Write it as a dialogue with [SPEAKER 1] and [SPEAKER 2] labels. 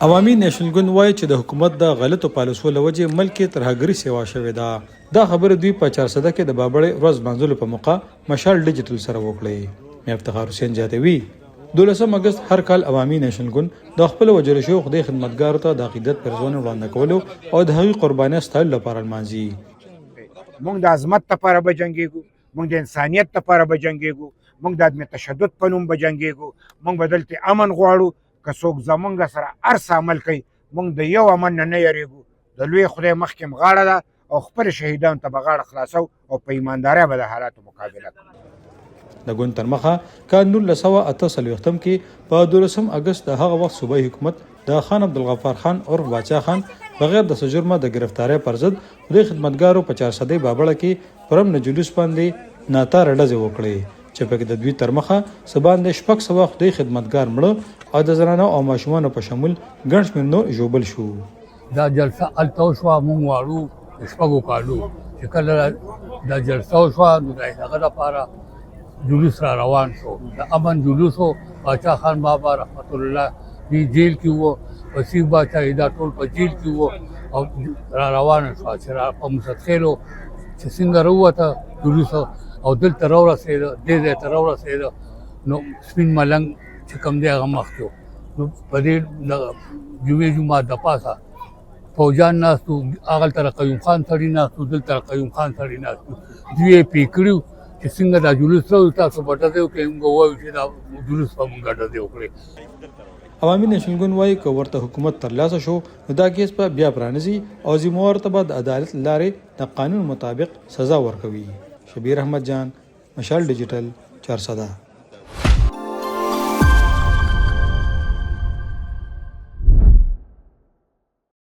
[SPEAKER 1] عوامي نیشنل ګوند وایي چې د حکومت د غلطو پالیسیو له وجې ملک کې ترهګري سیوا شوې ده. دا خبره دوی په 400 کې د بابړې ورځ لمانځلو په موقع مشال ډیجیټل سره وکړې. مې افتخار حسین زیاتوي 12 اگست هر کال عوامي نیشنل ګوند د خپل وجل شو خدای خدمتګارو ته د عقیدت پرځونه وړاندې کولو او د هغوی قرباني ستایلو لپاره لمانځي.
[SPEAKER 2] موږ د عظمت لپاره به جنګېږو، موږ د انسانیت لپاره به جنګېږو، موږ د عدم تشدد په نوم به جنګېږو، موږ به دلته امن غواړو. که څوک زمونږ سره هر څه عمل کوي موږ د یو امن نه یریږو. د لوی خدای مخکې غاړه ده او خپل شهیدانو ته به غاړه خلاصو او په ایماندارۍ به د حالاتو مقابله کوو.
[SPEAKER 1] د ګوند تر مخه کال 1948 کې په 12 اگست د هغه وخت صوبایي حکومت د خان عبدالغفار خان عرف باچا خان بغیر د جرمه د گرفتاری پر ضد د خدمتګارو په 400 بابړه کې پرم نه جلوس باندې ناتار ډزې وکړې چې په د دوی تر مخه سباند شپږ سوه خدای خدمتګار مړه او د زنانو او ماشومانو په شمول ګڼ شمېر نور ژوبل شو.
[SPEAKER 3] دا جلسه هلته وشوه، موږ واړو شپږو کالو چې کله دا جلسه وشوه نو د هغه لپاره جلوس را روان شو. د امن جلوس و. باچا خان بابا رحمت الله دی جیل کې و، وسیع باچا دا ټول په جیل کې و او را روان شو چې په مستخیلو چې څنګه راووته جلوس او دلته راورسېده، دې ځای ته راورسېده نو سپین ملنګ چې کوم دی هغه مخکې و. نو په دې جمعې جومات د پاسه فوجان ناستو، هغلته قیوم خان سړي ناستو، دلته قیوم خان سړي ناستو. دوی یې پې کړي چې څنګه دا جلوس راوځي، تاسو به ډزې وکړئ. موږ ووایو چې دا جلوس به موږ ډزې وکړئ.
[SPEAKER 1] عوامي نیشنل ګوند وایي که ورته حکومت ترلاسه شو نو دا کیس به بیا پرانیزي او ذمهوار ته به د عدالت لارې د قانون مطابق سزا ورکوي. شبیر احمد جان، مشال ډیجیټل، 400.